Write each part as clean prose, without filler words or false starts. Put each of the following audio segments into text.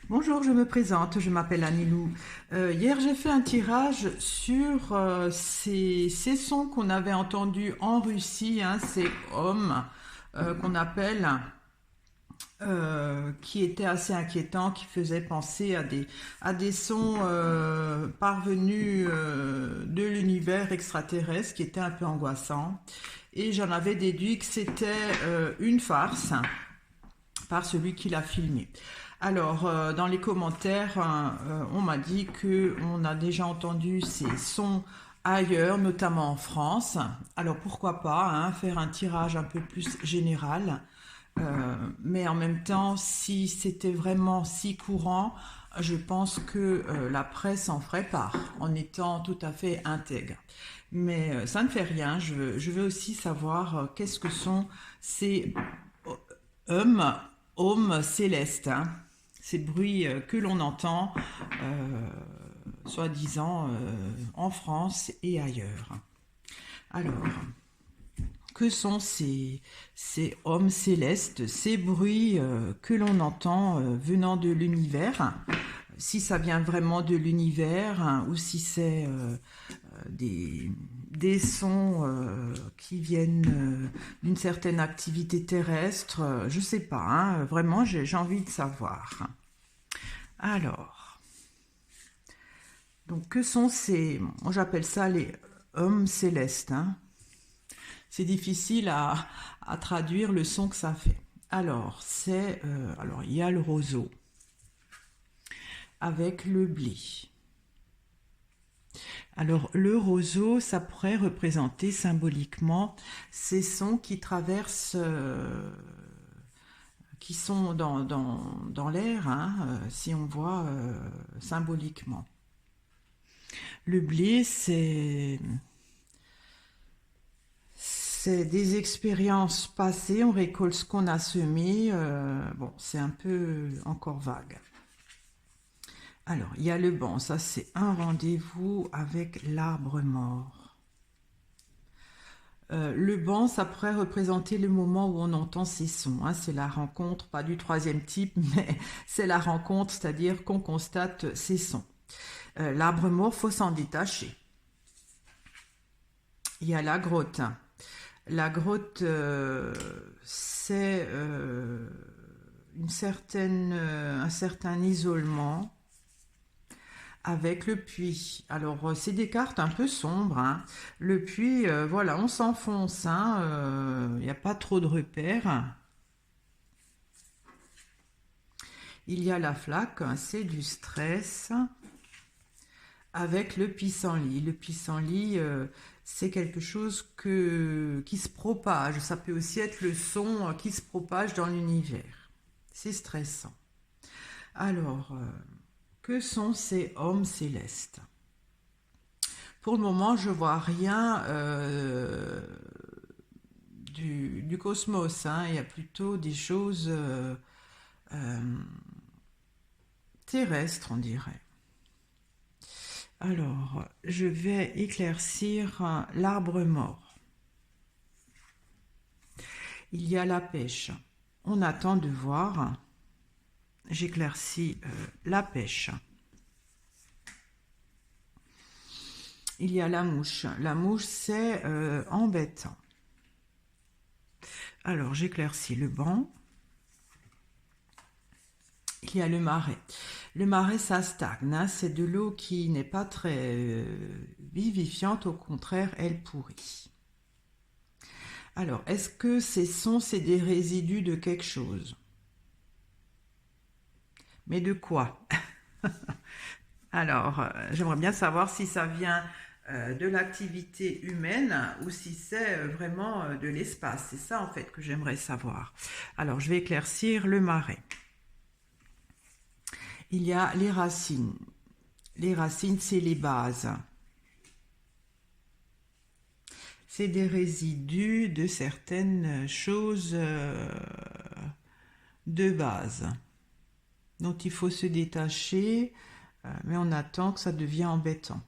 Bonjour, je me présente, je m'appelle Anilou. Hier, j'ai fait un tirage sur ces sons qu'on avait entendus en Russie, hein, ces hommes qu'on appelle, qui étaient assez inquiétants, qui faisaient penser à des sons parvenus de l'univers extraterrestre, qui étaient un peu angoissants. Et j'en avais déduit que c'était une farce par celui qui l'a filmé. Alors, dans les commentaires, on m'a dit que on a déjà entendu ces sons ailleurs, notamment en France. Alors, pourquoi pas hein, faire un tirage un peu plus général. Mais en même temps, si c'était vraiment si courant, je pense que la presse en ferait part, en étant tout à fait intègre. Mais ça ne fait rien, je veux aussi savoir qu'est-ce que sont ces hommes, hommes célestes, hein, ces bruits que l'on entend, euh, soi-disant, en France et ailleurs. Alors, que sont ces hommes célestes, ces bruits que l'on entend venant de l'univers? Si ça vient vraiment de l'univers hein, ou si c'est des, des sons qui viennent d'une certaine activité terrestre, je sais pas, hein, vraiment j'ai envie de savoir. Alors, donc que sont ces, moi j'appelle ça les hommes célestes, hein. C'est difficile à traduire le son que ça fait. Alors il y a le roseau avec le blé. Alors le roseau, ça pourrait représenter symboliquement ces sons qui traversent, qui sont dans l'air, hein, si on voit symboliquement. Le blé, c'est des expériences passées, on récolte ce qu'on a semé. Bon, c'est un peu encore vague. Alors, il y a le banc, ça c'est un rendez-vous avec l'arbre mort. Le banc, ça pourrait représenter le moment où on entend ces sons, hein. C'est la rencontre, pas du troisième type, mais c'est la rencontre, c'est-à-dire qu'on constate ces sons. L'arbre mort, faut s'en détacher. Il y a la grotte. La grotte, c'est un certain isolement avec le puits. Alors, c'est des cartes un peu sombres, hein. Le puits, voilà, on s'enfonce, hein, il n'y a pas trop de repères. Il y a la flaque, hein, c'est du stress avec le pissenlit. Le pissenlit, c'est quelque chose qui se propage. Ça peut aussi être le son qui se propage dans l'univers. C'est stressant. Alors, que sont ces hommes célestes? Pour le moment, je vois rien du cosmos, hein. Il y a plutôt des choses euh, terrestres, on dirait. Alors, je vais éclaircir l'arbre mort. Il y a la pêche. On attend de voir. J'éclaircis la pêche. Il y a la mouche. La mouche, c'est embêtant. Alors, j'éclaircis le banc. Il y a le marais. Le marais, ça stagne, hein. C'est de l'eau qui n'est pas très vivifiante, au contraire, elle pourrit. Alors, est-ce que ces sons, c'est des résidus de quelque chose? Mais de quoi? Alors, j'aimerais bien savoir si ça vient de l'activité humaine ou si c'est vraiment de l'espace. C'est ça, en fait, que j'aimerais savoir. Alors, je vais éclaircir le marais. Il y a les racines. Les racines, c'est les bases. C'est des résidus de certaines choses de base dont il faut se détacher, mais on attend que ça devienne embêtant.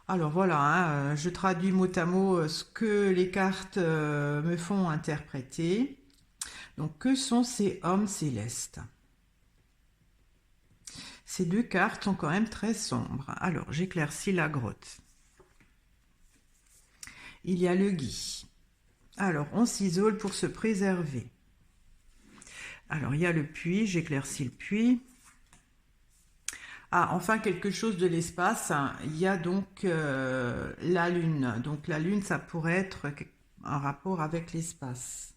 Alors voilà, hein, je traduis mot à mot ce que les cartes me font interpréter. Donc que sont ces hommes célestes? Ces deux cartes sont quand même très sombres. Alors, j'éclaircis la grotte. Il y a le gui. Alors, on s'isole pour se préserver. Alors, il y a le puits, j'éclaircis le puits. Ah, enfin, quelque chose de l'espace. Il y a donc la Lune. Donc, la Lune, ça pourrait être un rapport avec l'espace.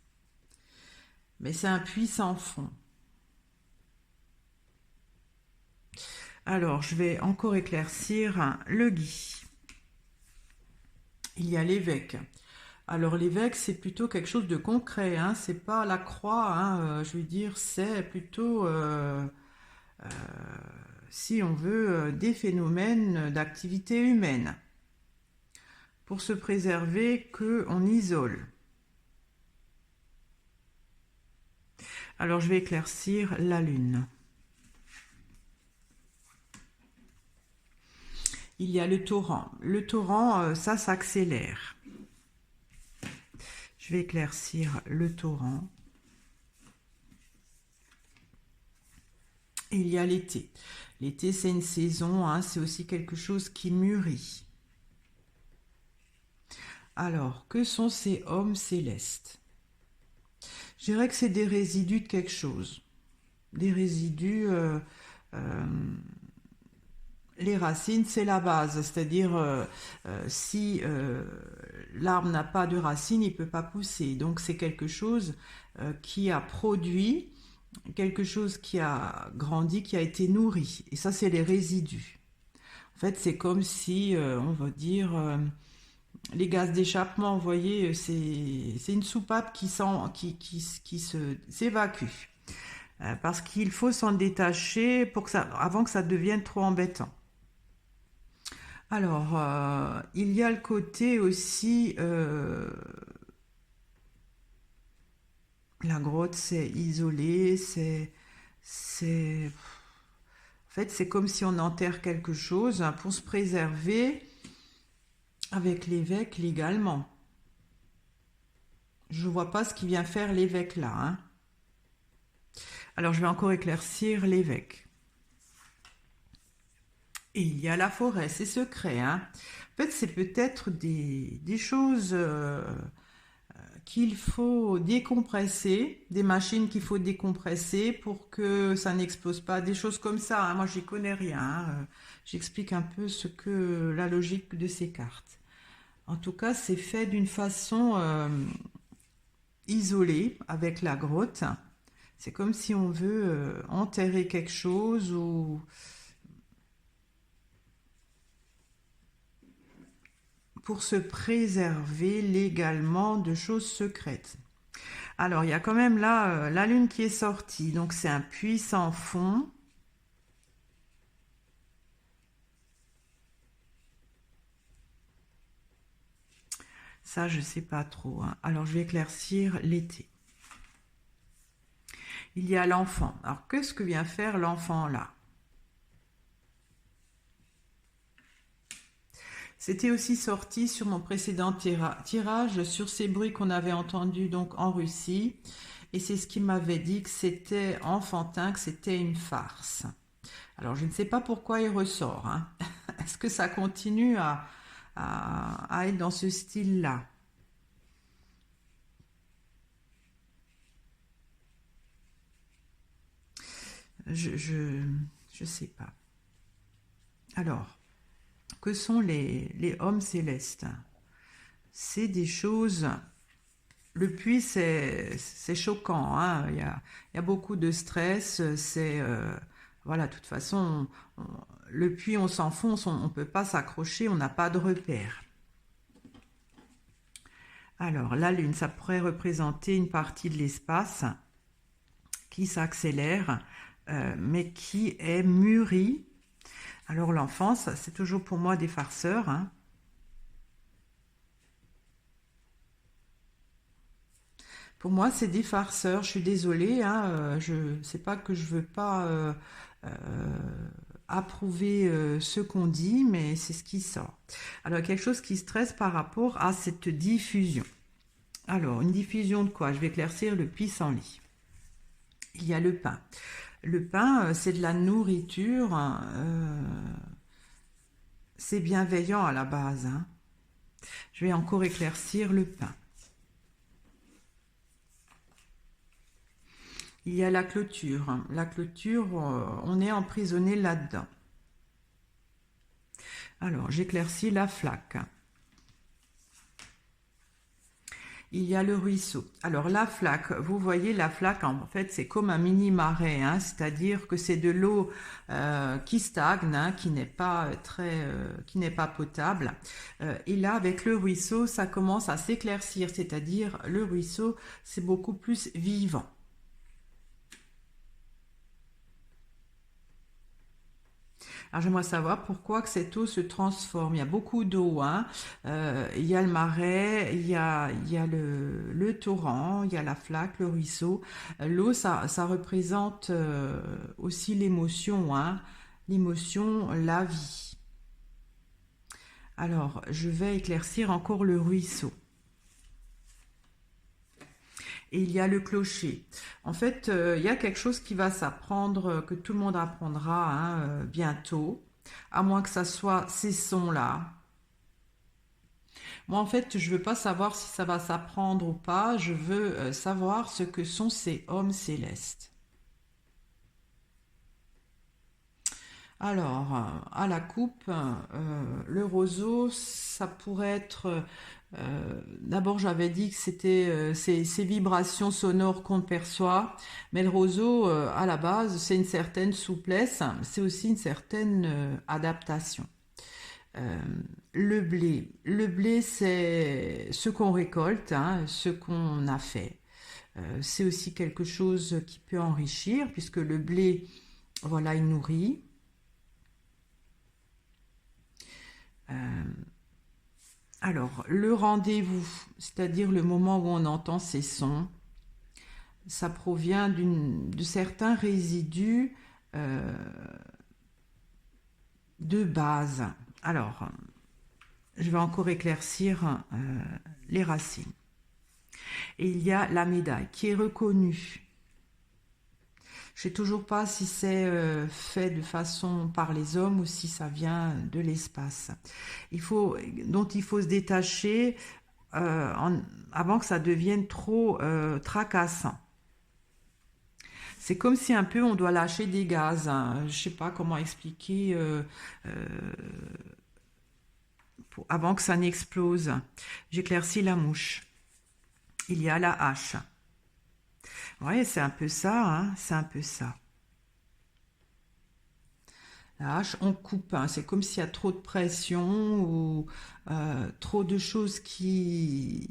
Mais c'est un puits sans fond. Alors, je vais encore éclaircir le gui. Il y a l'évêque. Alors, l'évêque, c'est plutôt quelque chose de concret, hein. C'est pas la croix, hein. Je veux dire, c'est plutôt, si on veut, des phénomènes d'activité humaine. Pour se préserver, qu'on isole. Alors, je vais éclaircir la lune. Il y a le torrent. Le torrent, ça s'accélère. Je vais éclaircir le torrent. Il y a l'été. L'été, c'est une saison, hein, c'est aussi quelque chose qui mûrit. Alors, que sont ces hommes célestes? Je dirais que c'est des résidus de quelque chose. Des résidus... les racines, c'est la base, c'est-à-dire si l'arbre n'a pas de racines, il ne peut pas pousser. Donc c'est quelque chose qui a produit, quelque chose qui a grandi, qui a été nourri. Et ça, c'est les résidus. En fait, c'est comme si, on va dire, les gaz d'échappement, vous voyez, c'est une soupape qui s'évacue. Parce qu'il faut s'en détacher avant que ça devienne trop embêtant. Alors, il y a le côté aussi, la grotte, c'est isolé, en fait, c'est comme si on enterre quelque chose hein, pour se préserver avec l'évêque légalement. Je ne vois pas ce qui vient faire l'évêque là. Hein. Alors, je vais encore éclaircir l'évêque. Et il y a la forêt, c'est secret. Hein. En fait, c'est peut-être des choses qu'il faut décompresser, des machines qu'il faut décompresser pour que ça n'explose pas, des choses comme ça. Hein. Moi, j'y connais rien. Hein. J'explique un peu la logique de ces cartes. En tout cas, c'est fait d'une façon isolée avec la grotte. C'est comme si on veut enterrer quelque chose ou pour se préserver légalement de choses secrètes. Alors, il y a quand même là la lune qui est sortie, donc c'est un puits sans fond. Ça, je ne sais pas trop. Hein. Alors, je vais éclaircir l'été. Il y a l'enfant. Alors, qu'est-ce que vient faire l'enfant là? C'était aussi sorti sur mon précédent tirage sur ces bruits qu'on avait entendus donc en Russie. Et c'est ce qui m'avait dit que c'était enfantin, que c'était une farce. Alors, je ne sais pas pourquoi il ressort. Hein. Est-ce que ça continue à être dans ce style-là? Je sais pas. Alors, que sont les hommes célestes? C'est des choses... Le puits, c'est choquant. Hein. Il y a beaucoup de stress. Voilà, de toute façon, le puits, on s'enfonce, on ne peut pas s'accrocher, on n'a pas de repère. Alors, la Lune, ça pourrait représenter une partie de l'espace qui s'accélère, mais qui est mûrie. Alors, l'enfance, c'est toujours pour moi des farceurs. Hein. Pour moi, c'est des farceurs. Je suis désolée. Hein, je sais pas que je veux pas approuver ce qu'on dit, mais c'est ce qui sort. Alors, quelque chose qui stresse par rapport à cette diffusion. Alors, une diffusion de quoi? Je vais éclaircir le pissenlit. Il y a le pain. Le pain, c'est de la nourriture, hein, c'est bienveillant à la base, hein. Je vais encore éclaircir le pain. Il y a la clôture, hein. La clôture, on est emprisonné là-dedans. Alors, j'éclaircis la flaque. Il y a le ruisseau. Alors la flaque, vous voyez la flaque, en fait c'est comme un mini marais, hein, c'est-à-dire que c'est de l'eau qui stagne, hein, qui n'est pas qui n'est pas potable. Et là avec le ruisseau, ça commence à s'éclaircir, c'est-à-dire le ruisseau c'est beaucoup plus vivant. Alors j'aimerais savoir pourquoi que cette eau se transforme. Il y a beaucoup d'eau, hein. Il y a le marais, il y a le torrent, il y a la flaque, le ruisseau. L'eau, ça représente aussi l'émotion, hein. L'émotion, la vie. Alors, je vais éclaircir encore le ruisseau. Et il y a le clocher. En fait, il y a quelque chose qui va s'apprendre, que tout le monde apprendra, hein, bientôt, à moins que ça soit ces sons-là. Moi, en fait, je veux pas savoir si ça va s'apprendre ou pas, je veux savoir ce que sont ces hommes célestes. Alors, à la coupe, le roseau, ça pourrait être... d'abord, j'avais dit que c'était ces vibrations sonores qu'on perçoit, mais le roseau, à la base, c'est une certaine souplesse, c'est aussi une certaine adaptation. Euh, le blé, c'est ce qu'on récolte, hein, ce qu'on a fait. C'est aussi quelque chose qui peut enrichir, puisque le blé, voilà, il nourrit. Euh, alors, le rendez-vous, c'est-à-dire le moment où on entend ces sons, ça provient de certains résidus euh, de base. Alors, je vais encore éclaircir les racines. Et il y a la médaille qui est reconnue. Je sais toujours pas si c'est fait de façon par les hommes ou si ça vient de l'espace. Dont il faut se détacher avant que ça devienne trop tracassant. C'est comme si un peu on doit lâcher des gaz, hein. Je sais pas comment expliquer avant que ça n'explose. J'éclaircis la mouche. Il y a la hache. Ouais, c'est un peu ça, hein, c'est un peu ça. La hache, on coupe, hein. C'est comme s'il y a trop de pression ou trop de choses qui...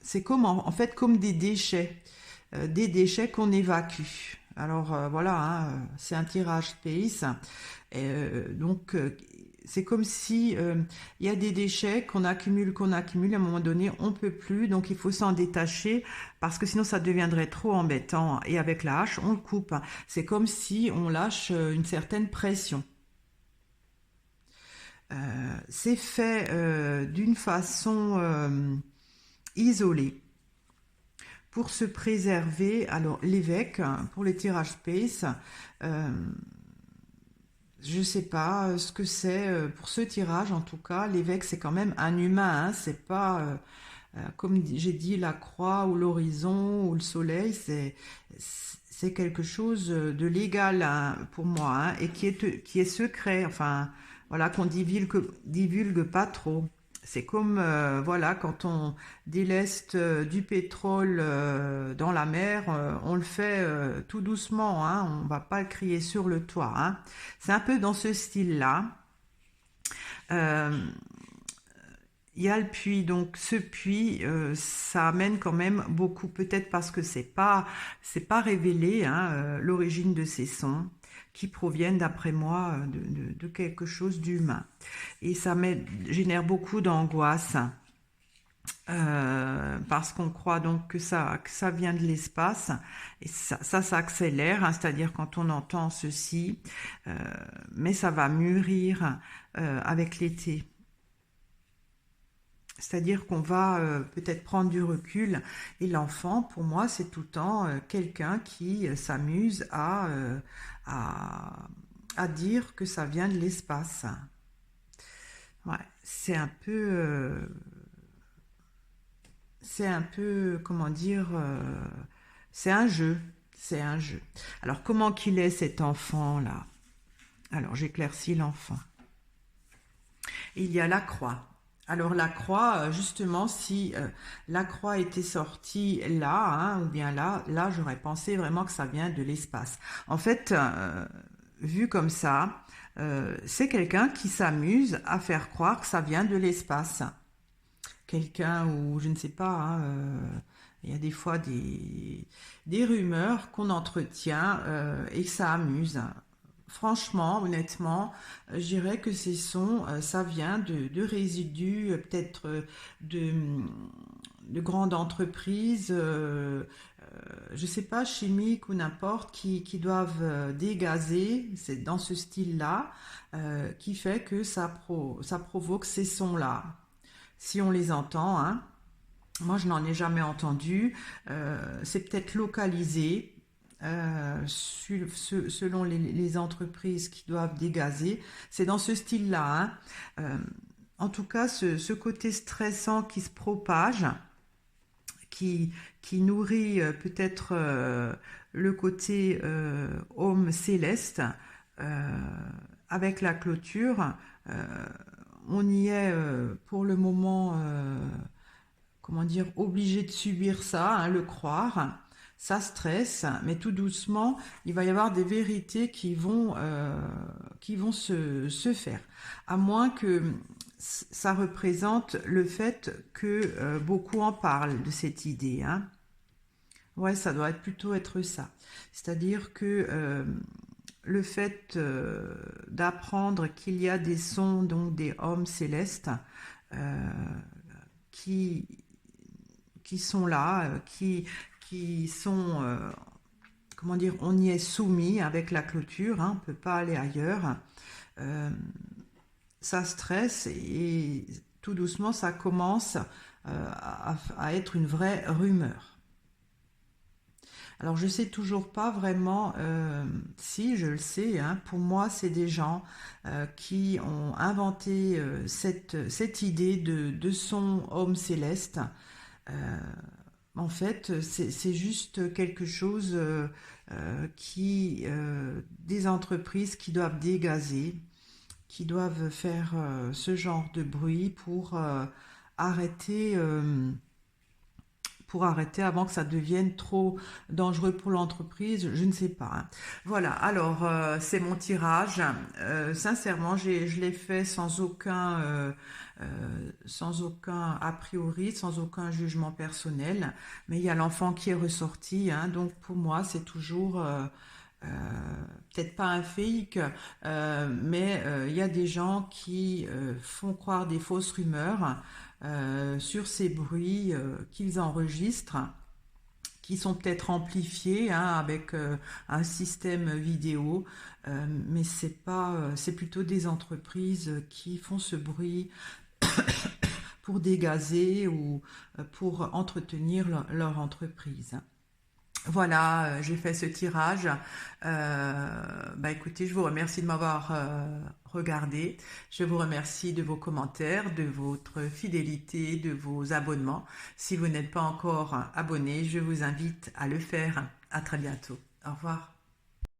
C'est comme en fait comme des déchets qu'on évacue. Alors voilà, hein, c'est un tirage space. Donc c'est comme si il y a des déchets qu'on accumule, à un moment donné, on peut plus, donc il faut s'en détacher parce que sinon ça deviendrait trop embêtant. Et avec la hache, on le coupe. C'est comme si on lâche une certaine pression. C'est fait d'une façon isolée pour se préserver. Alors l'évêque, pour les tirages space, euh, je sais pas ce que c'est pour ce tirage. En tout cas, l'évêque c'est quand même un humain, hein, c'est pas comme j'ai dit la croix ou l'horizon ou le soleil, c'est quelque chose de légal, hein, pour moi, hein, et qui est secret. Enfin voilà, qu'on divulgue pas trop. C'est comme voilà, quand on déleste du pétrole dans la mer, on le fait tout doucement, hein, on va pas le crier sur le toit, hein. C'est un peu dans ce style-là. Euh, il y a le puits, donc ce puits, ça amène quand même beaucoup, peut-être parce que c'est pas révélé, hein, l'origine de ces sons qui proviennent, d'après moi, de quelque chose d'humain. Et génère beaucoup d'angoisse parce qu'on croit donc que ça vient de l'espace et ça s'accélère, hein, c'est-à-dire quand on entend ceci, euh, mais ça va mûrir avec l'été. C'est-à-dire qu'on va peut-être prendre du recul et l'enfant, pour moi, c'est tout le temps quelqu'un qui s'amuse à, à dire que ça vient de l'espace. Ouais, c'est un peu, comment dire, c'est un jeu, c'est un jeu. Alors, comment qu'il est cet enfant-là? Alors, j'éclaircis l'enfant. Il y a la croix. Alors la croix, justement, si la croix était sortie là, hein, ou bien là, j'aurais pensé vraiment que ça vient de l'espace. En fait, vu comme ça, c'est quelqu'un qui s'amuse à faire croire que ça vient de l'espace. Quelqu'un ou je ne sais pas, hein, il y a des fois des rumeurs qu'on entretient et que ça amuse. Franchement, honnêtement, je dirais que ces sons, ça vient de résidus, peut-être de, de grandes entreprises, je ne sais pas, chimiques ou n'importe, qui doivent dégazer, c'est dans ce style-là, qui fait que ça provoque ces sons-là. Si on les entend, hein. Moi, je n'en ai jamais entendu. C'est peut-être localisé selon les entreprises qui doivent dégazer. C'est dans ce style-là, hein. Euh, en tout cas, ce côté stressant qui se propage, qui nourrit peut-être le côté homme céleste, euh, avec la clôture, euh, on y est pour le moment, comment dire, obligé de subir ça, hein, le croire. Ça stresse, mais tout doucement, il va y avoir des vérités qui vont se faire. À moins que ça représente le fait que beaucoup en parlent de cette idée, hein. Ouais, ça doit plutôt être ça. C'est-à-dire que le fait d'apprendre qu'il y a des sons, donc des hommes célestes, euh, qui, qui sont là, qui sont, comment dire, on y est soumis avec la clôture, hein, on ne peut pas aller ailleurs. Euh, Ça stresse et tout doucement, ça commence à être une vraie rumeur. Alors je sais toujours pas vraiment si je le sais, hein, pour moi c'est des gens qui ont inventé cette idée de son homme céleste. Euh, En fait, c'est juste quelque chose des entreprises qui doivent dégazer, qui doivent faire ce genre de bruit arrêter, euh, pour arrêter avant que ça devienne trop dangereux pour l'entreprise, je ne sais pas, hein. Voilà, alors c'est mon tirage. Sincèrement, je l'ai fait sans aucun a priori, sans aucun jugement personnel, mais il y a l'enfant qui est ressorti, hein, donc pour moi c'est toujours euh, peut-être pas un fake, mais il y a des gens qui font croire des fausses rumeurs sur ces bruits qu'ils enregistrent, qui sont peut-être amplifiés, hein, avec un système vidéo, mais c'est plutôt des entreprises qui font ce bruit pour dégazer ou pour entretenir leur entreprise. Voilà, j'ai fait ce tirage. Bah écoutez, je vous remercie de m'avoir regardé. Je vous remercie de vos commentaires, de votre fidélité, de vos abonnements. Si vous n'êtes pas encore abonné, je vous invite à le faire. À très bientôt. Au revoir.